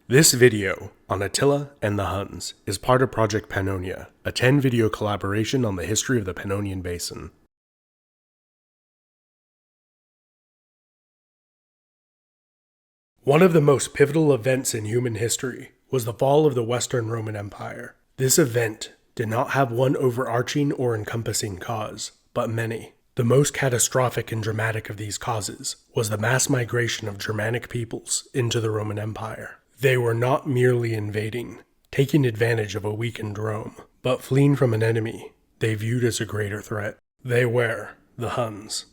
This video on Attila and the Huns is part of Project Pannonia, a 10-video collaboration on the history of the Pannonian Basin. One of the most pivotal events in human history was the fall of the Western Roman Empire. This event did not have one overarching or encompassing cause, but many. The most catastrophic and dramatic of these causes was the mass migration of Germanic peoples into the Roman Empire. They were not merely invading, taking advantage of a weakened Rome, but fleeing from an enemy they viewed as a greater threat. They were the Huns.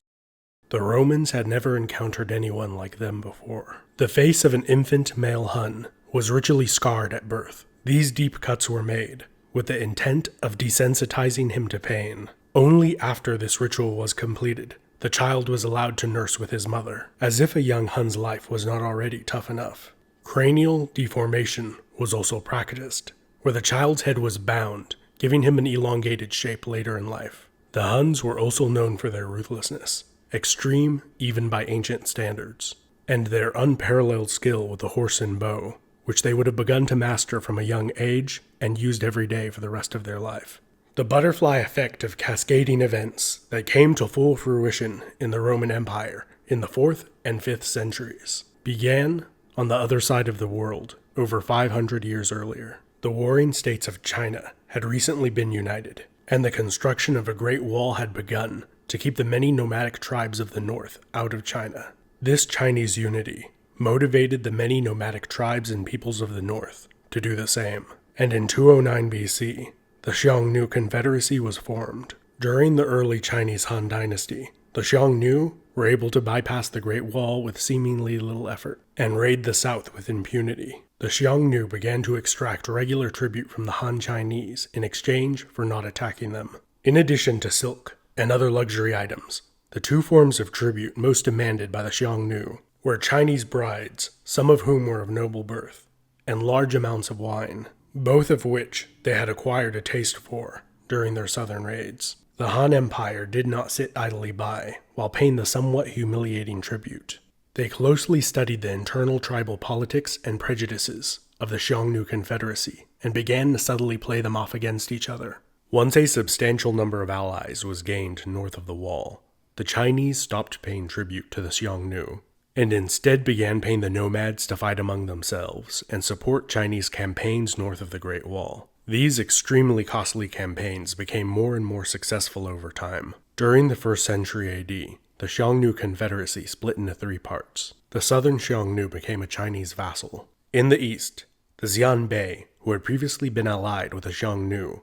The Romans had never encountered anyone like them before. The face of an infant male Hun was ritually scarred at birth. These deep cuts were made with the intent of desensitizing him to pain. Only after this ritual was completed, the child was allowed to nurse with his mother, as if a young Hun's life was not already tough enough. Cranial deformation was also practiced, where the child's head was bound, giving him an elongated shape later in life. The Huns were also known for their ruthlessness, extreme even by ancient standards, and their unparalleled skill with the horse and bow, which they would have begun to master from a young age and used every day for the rest of their life. The butterfly effect of cascading events that came to full fruition in the Roman Empire in the 4th and 5th centuries began on the other side of the world over 500 years earlier. The warring states of China had recently been united, and the construction of a great wall had begun to keep the many nomadic tribes of the north out of China. This Chinese unity motivated the many nomadic tribes and peoples of the north to do the same, and in 209 BC, the Xiong Nu Confederacy was formed. During the early Chinese Han Dynasty, the Xiongnu were able to bypass the Great Wall with seemingly little effort and raid the south with impunity. The Xiongnu began to extract regular tribute from the Han Chinese in exchange for not attacking them. In addition to silk and other luxury items, the two forms of tribute most demanded by the Xiongnu were Chinese brides, some of whom were of noble birth, and large amounts of wine, both of which they had acquired a taste for during their southern raids. The Han Empire did not sit idly by while paying the somewhat humiliating tribute. They closely studied the internal tribal politics and prejudices of the Xiong Nu Confederacy and began to subtly play them off against each other. Once a substantial number of allies was gained north of the wall, the Chinese stopped paying tribute to the Xiongnu and instead began paying the nomads to fight among themselves and support Chinese campaigns north of the Great Wall. These extremely costly campaigns became more and more successful over time. During the 1st century AD, the Xiongnu Confederacy split into 3 parts. The southern Xiongnu became a Chinese vassal. In the east, the Xianbei, who had previously been allied with the Xiongnu,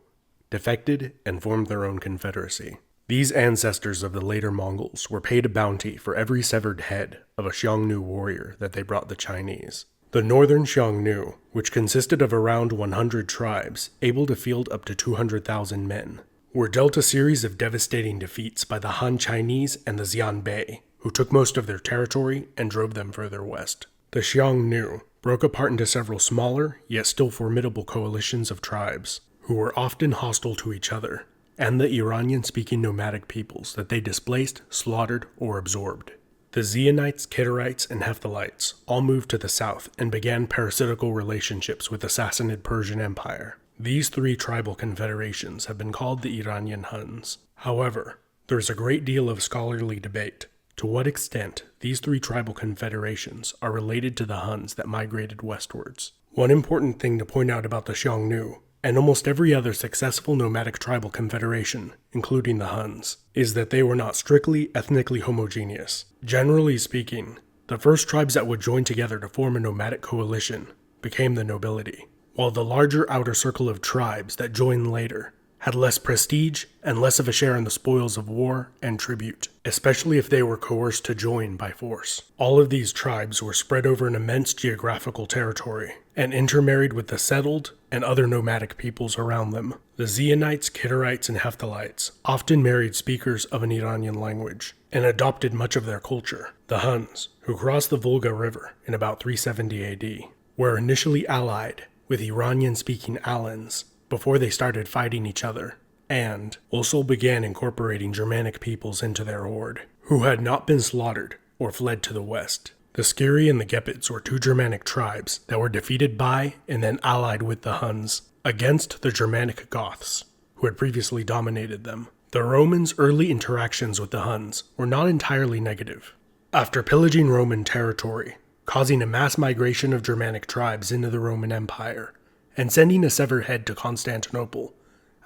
defected and formed their own confederacy. These ancestors of the later Mongols were paid a bounty for every severed head of a Xiongnu warrior that they brought the Chinese. The northern Xiongnu, which consisted of around 100 tribes, able to field up to 200,000 men, were dealt a series of devastating defeats by the Han Chinese and the Xianbei, who took most of their territory and drove them further west. The Xiongnu broke apart into several smaller, yet still formidable coalitions of tribes, who were often hostile to each other, and the Iranian-speaking nomadic peoples that they displaced, slaughtered, or absorbed. The Xionites, Kiderites, and Hephthalites all moved to the south and began parasitical relationships with the Sassanid Persian Empire. These 3 tribal confederations have been called the Iranian Huns. However, there is a great deal of scholarly debate to what extent these 3 tribal confederations are related to the Huns that migrated westwards. One important thing to point out about the Xiongnu, and almost every other successful nomadic tribal confederation, including the Huns, is that they were not strictly ethnically homogeneous. Generally speaking, the first tribes that would join together to form a nomadic coalition became the nobility, while the larger outer circle of tribes that joined later had less prestige and less of a share in the spoils of war and tribute, especially if they were coerced to join by force. All of these tribes were spread over an immense geographical territory and intermarried with the settled and other nomadic peoples around them. The Xionites, Kiderites, and Hephthalites often married speakers of an Iranian language and adopted much of their culture. The Huns, who crossed the Volga River in about 370 AD, were initially allied with Iranian-speaking Alans before they started fighting each other, and also began incorporating Germanic peoples into their horde, who had not been slaughtered or fled to the west. The Skiri and the Gepids were two Germanic tribes that were defeated by and then allied with the Huns against the Germanic Goths, who had previously dominated them. The Romans' early interactions with the Huns were not entirely negative. After pillaging Roman territory, causing a mass migration of Germanic tribes into the Roman Empire, and sending a severed head to Constantinople,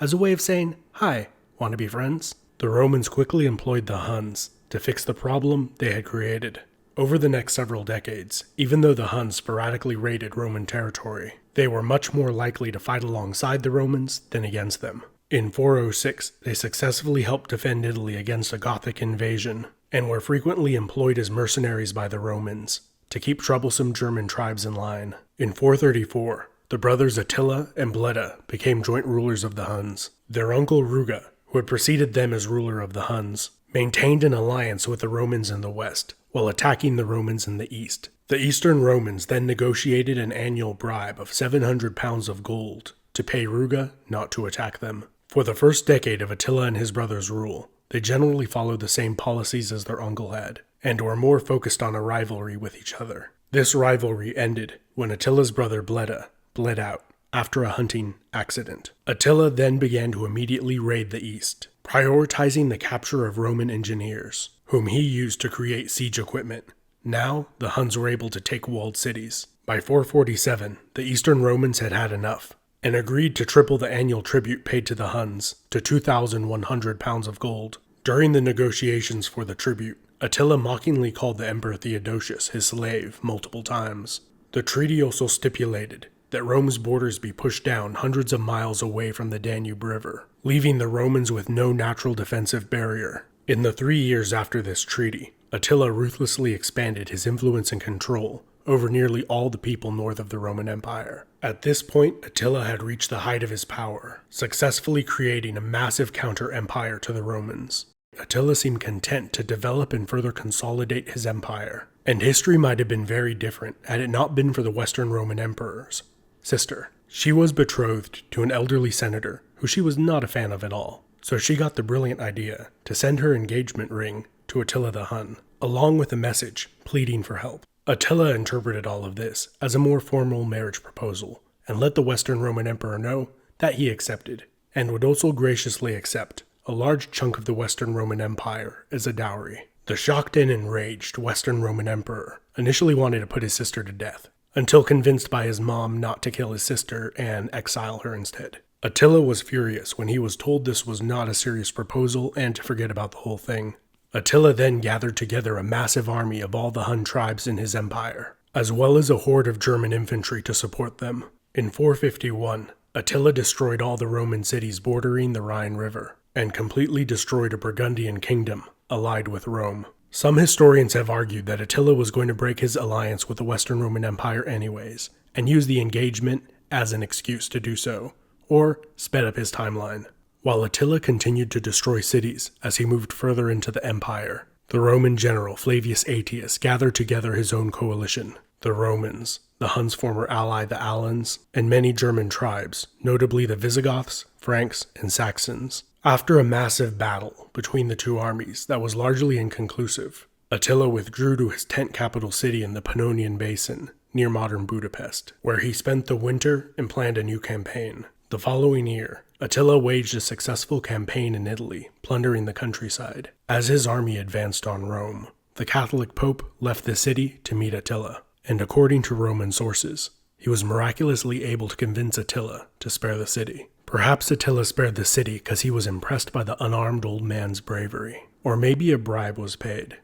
as a way of saying, "Hi, want to be friends?" The Romans quickly employed the Huns to fix the problem they had created. Over the next several decades, even though the Huns sporadically raided Roman territory, they were much more likely to fight alongside the Romans than against them. In 406, they successfully helped defend Italy against a Gothic invasion, and were frequently employed as mercenaries by the Romans to keep troublesome German tribes in line. In 434, the brothers Attila and Bleda became joint rulers of the Huns. Their uncle Ruga, who had preceded them as ruler of the Huns, maintained an alliance with the Romans in the west, while attacking the Romans in the east. The Eastern Romans then negotiated an annual bribe of 700 pounds of gold to pay Ruga not to attack them. For the first decade of Attila and his brothers' rule, they generally followed the same policies as their uncle had, and were more focused on a rivalry with each other. This rivalry ended when Attila's brother Bleda bled out after a hunting accident. Attila then began to immediately raid the east, prioritizing the capture of Roman engineers, whom he used to create siege equipment. Now, the Huns were able to take walled cities. By 447, the Eastern Romans had had enough, and agreed to triple the annual tribute paid to the Huns to 2,100 pounds of gold. During the negotiations for the tribute, Attila mockingly called the Emperor Theodosius his slave multiple times. The treaty also stipulated that Rome's borders be pushed down hundreds of miles away from the Danube River, leaving the Romans with no natural defensive barrier. In the 3 years after this treaty, Attila ruthlessly expanded his influence and control over nearly all the people north of the Roman Empire. At this point, Attila had reached the height of his power, successfully creating a massive counter-empire to the Romans. Attila seemed content to develop and further consolidate his empire, and history might have been very different had it not been for the Western Roman Emperor's sister. She was betrothed to an elderly senator who she was not a fan of at all, so she got the brilliant idea to send her engagement ring to Attila the Hun, along with a message pleading for help. Attila interpreted all of this as a more formal marriage proposal, and let the Western Roman Emperor know that he accepted, and would also graciously accept a large chunk of the Western Roman Empire as a dowry. The shocked and enraged Western Roman Emperor initially wanted to put his sister to death, until convinced by his mom not to kill his sister and exile her instead. Attila was furious when he was told this was not a serious proposal and to forget about the whole thing. Attila then gathered together a massive army of all the Hun tribes in his empire, as well as a horde of German infantry to support them. In 451, Attila destroyed all the Roman cities bordering the Rhine River, and completely destroyed a Burgundian kingdom allied with Rome. Some historians have argued that Attila was going to break his alliance with the Western Roman Empire anyways, and use the engagement as an excuse to do so, or sped up his timeline. While Attila continued to destroy cities as he moved further into the empire, the Roman general Flavius Aetius gathered together his own coalition. The Romans, the Huns' former ally the Alans, and many German tribes, notably the Visigoths, Franks, and Saxons. After a massive battle between the two armies that was largely inconclusive, Attila withdrew to his tent capital city in the Pannonian Basin, near modern Budapest, where he spent the winter and planned a new campaign. The following year, Attila waged a successful campaign in Italy, plundering the countryside. As his army advanced on Rome, the Catholic Pope left the city to meet Attila, and according to Roman sources, he was miraculously able to convince Attila to spare the city. Perhaps Attila spared the city because he was impressed by the unarmed old man's bravery. Or maybe a bribe was paid.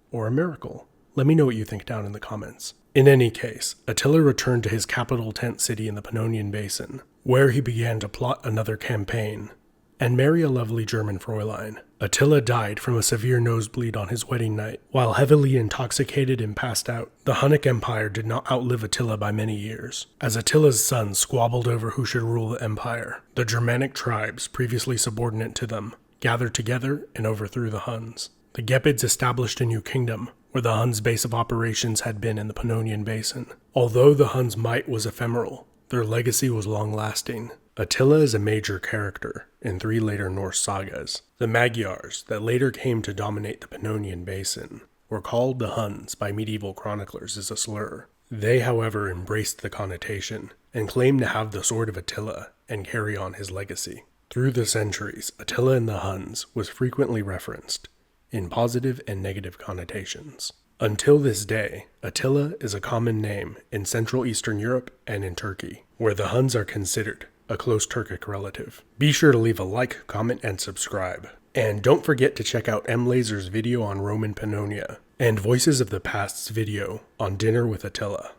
Or a miracle. Let me know what you think down in the comments. In any case, Attila returned to his capital tent city in the Pannonian Basin, where he began to plot another campaign, and marry a lovely German Fräulein. Attila died from a severe nosebleed on his wedding night. While heavily intoxicated and passed out, the Hunnic Empire did not outlive Attila by many years. As Attila's sons squabbled over who should rule the empire, the Germanic tribes, previously subordinate to them, gathered together and overthrew the Huns. The Gepids established a new kingdom, where the Huns' base of operations had been in the Pannonian Basin. Although the Huns' might was ephemeral, their legacy was long-lasting. Attila is a major character in 3 later Norse sagas. The Magyars, that later came to dominate the Pannonian Basin, were called the Huns by medieval chroniclers as a slur. They, however, embraced the connotation and claimed to have the sword of Attila and carry on his legacy. Through the centuries, Attila and the Huns was frequently referenced in positive and negative connotations. Until this day, Attila is a common name in Central Eastern Europe and in Turkey, where the Huns are considered a close Turkic relative. Be sure to leave a like, comment, and subscribe. And don't forget to check out M-Laser's video on Roman Pannonia, and Voices of the Past's video on Dinner with Attila.